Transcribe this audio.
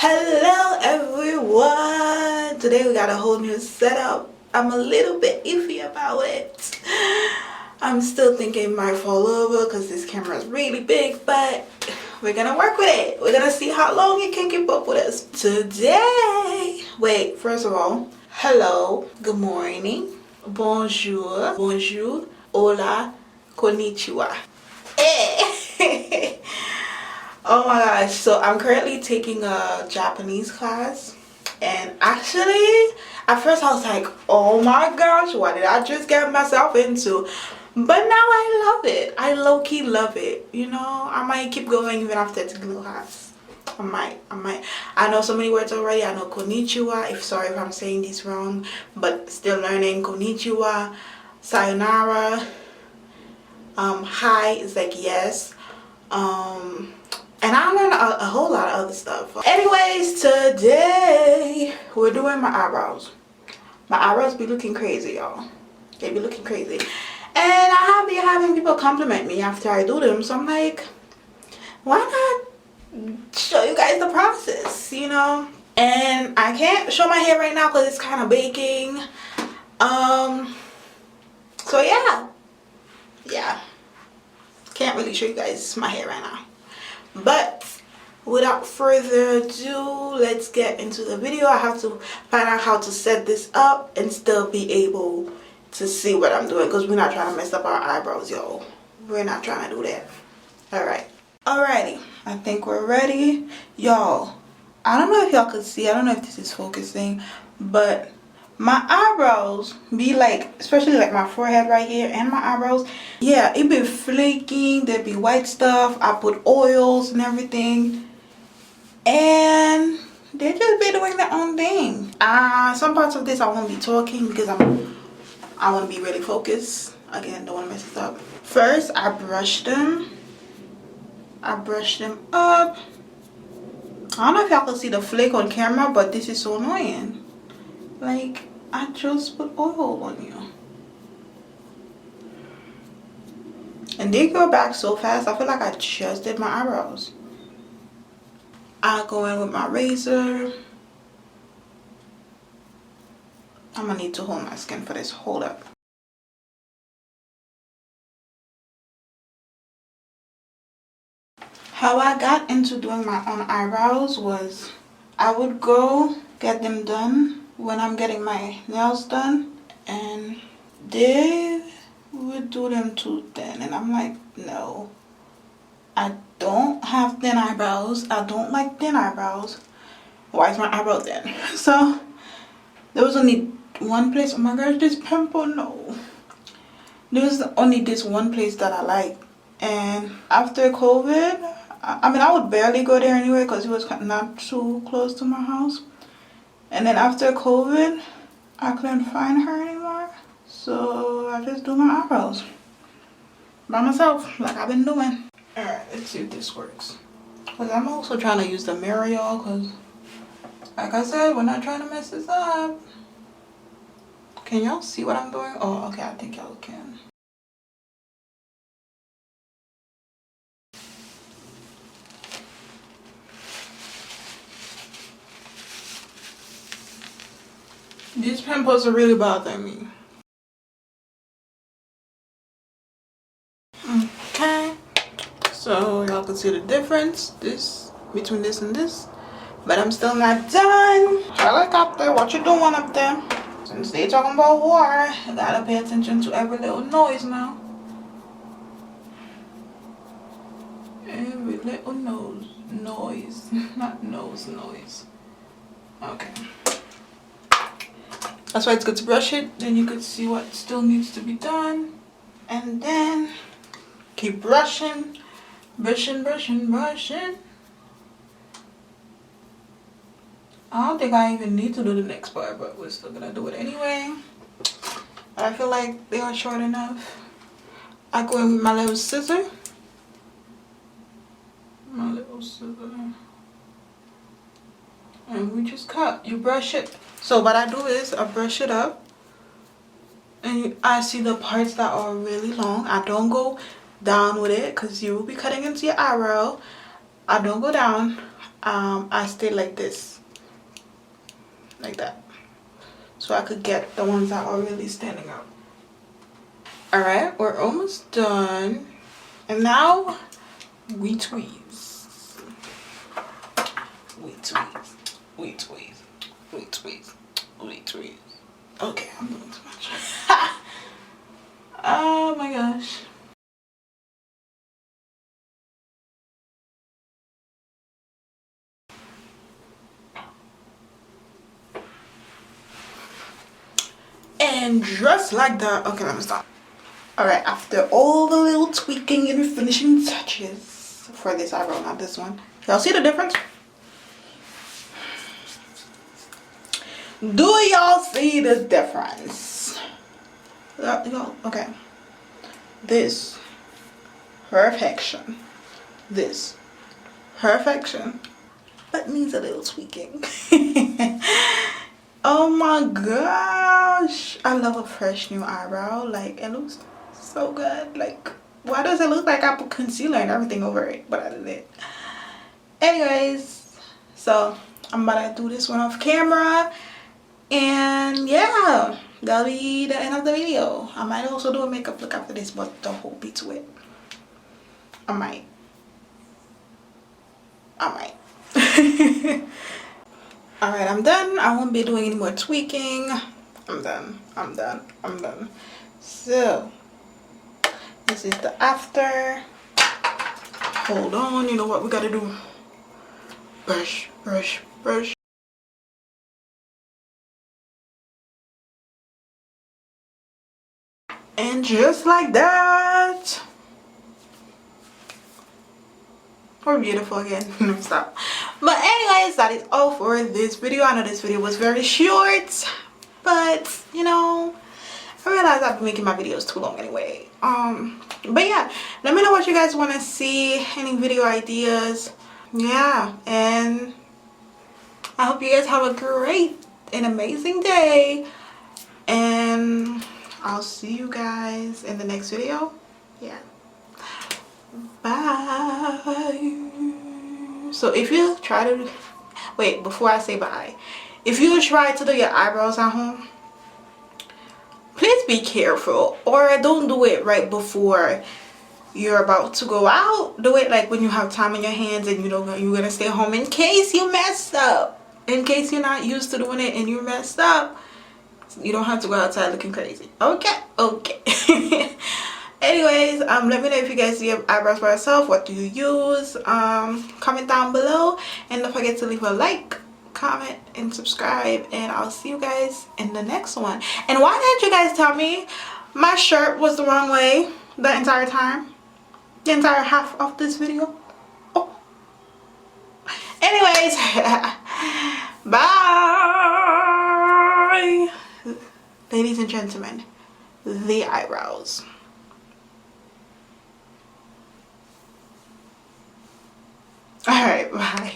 Hello everyone, today we got a whole new setup. I'm a little bit iffy about it. I'm still thinking it might fall over because this camera is really big, but we're gonna work with it. We're gonna see how long it can keep up with us today. Wait, first of all, hello, good morning, bonjour, bonjour, hola, konnichiwa. Hey. Oh my gosh, so I'm currently taking a Japanese class, and actually at first I was like, oh my gosh, what did I just get myself into? But now I love it. I low-key love it. You know, I might keep going even after taking the class. I might. I know so many words already. I know konnichiwa, sorry if I'm saying these wrong, but still learning. Konnichiwa, sayonara, hi is like yes, and I learned a whole lot of other stuff. Anyways, today we're doing my eyebrows. My eyebrows be looking crazy, y'all. They be looking crazy. And I be having people compliment me after I do them. So I'm like, why not show you guys the process, you know? And I can't show my hair right now because it's kind of baking. So yeah. Can't really show you guys my hair right now. But without further ado, let's get into the video. I have to find out how to set this up and still be able to see what I'm doing, because we're not trying to mess up our eyebrows, y'all. We're not trying to do that. Alrighty, I think we're ready, y'all. I don't know if y'all could see, I don't know if this is focusing, but my eyebrows be like, especially like my forehead right here and my eyebrows, yeah, it be flaking. There be white stuff. I put oils and everything, and they just be doing their own thing. Some parts of this I won't be talking because I want to be really focused. Again, don't want to mess this up. First, I brush them up. I don't know if y'all can see the flake on camera, but this is so annoying. Like, I just put oil on you. And they go back so fast. I feel like I just did my eyebrows. I go in with my razor. I'm gonna need to hold my skin for this. Hold up. How I got into doing my own eyebrows was I would go get them done when I'm getting my nails done, and they would do them too thin, and I'm like, no, I don't have thin eyebrows. I don't like thin eyebrows. Why is my eyebrow thin? So there was only one place. Oh my gosh, this pimple, no. There was only this one place that I liked, and after COVID, I mean, I would barely go there anyway because it was not too close to my house. And then after COVID, I couldn't find her anymore, so I just do my eyebrows by myself, like I've been doing. Alright, let's see if this works. Because I'm also trying to use the mirror, y'all, because like I said, we're not trying to mess this up. Can y'all see what I'm doing? Oh, okay, I think y'all can. These pimples are really bothering me. Okay, so y'all can see the difference between this and this, but I'm still not done. Helicopter, what you doing up there? Since they talking about war, I gotta pay attention to every little noise now. Every little noise, not noise. Okay. That's why it's good to brush it. Then you could see what still needs to be done, and then keep brushing. I don't think I even need to do the next part, but we're still gonna do it anyway. But I feel like they are short enough. I go in with my little scissor. And we just cut. You brush it. So what I do is I brush it up, and I see the parts that are really long. I don't go down with it because you will be cutting into your eyebrow. I don't go down. I stayed like this, like that, so I could get the ones that are really standing out. All right, we're almost done, and now we tweeze. We tweeze. We tweeze. We tweeze. We tweeze. Okay, I'm doing too much. Oh my gosh. And just like that, okay, let me stop. All right, after all the little tweaking and finishing touches for this eyebrow, not this one, y'all see the difference? Do y'all see the difference? Okay, this perfection, this perfection, but needs a little tweaking. Oh my gosh, I love a fresh new eyebrow. Like, it looks so good. Like, why does it look like I put concealer and everything over it? But I did. Anyways, so I'm about to do this one off camera, and yeah, that'll be the end of the video. I might also do a makeup look after this, but don't hold me to it. I might. Alright, I'm done. I won't be doing any more tweaking. I'm done. So, this is the after. Hold on, you know what we gotta do? Brush, brush, brush. And just like that, we're beautiful again. No, stop. But anyways, that is all for this video. I know this video was very short, but you know, I realized I've been making my videos too long anyway. But yeah, let me know what you guys want to see, any video ideas. Yeah, and I hope you guys have a great and amazing day, and I'll see you guys in the next video. Yeah, bye. So if you try to, wait, before I say bye, if you try to do your eyebrows at home, please be careful, or don't do it right before you're about to go out. Do it like when you have time on your hands and you know you're gonna stay home, in case you mess up, in case you're not used to doing it and you messed up. You don't have to go outside looking crazy. Okay. Anyways, let me know if you guys do your eyebrows by yourself. What do you use? Comment down below, and don't forget to leave a like, comment, and subscribe, and I'll see you guys in the next one. And why didn't you guys tell me my shirt was the wrong way the entire time, the entire half of this video? Oh, anyways. Bye, ladies and gentlemen, the eyebrows. All right, bye.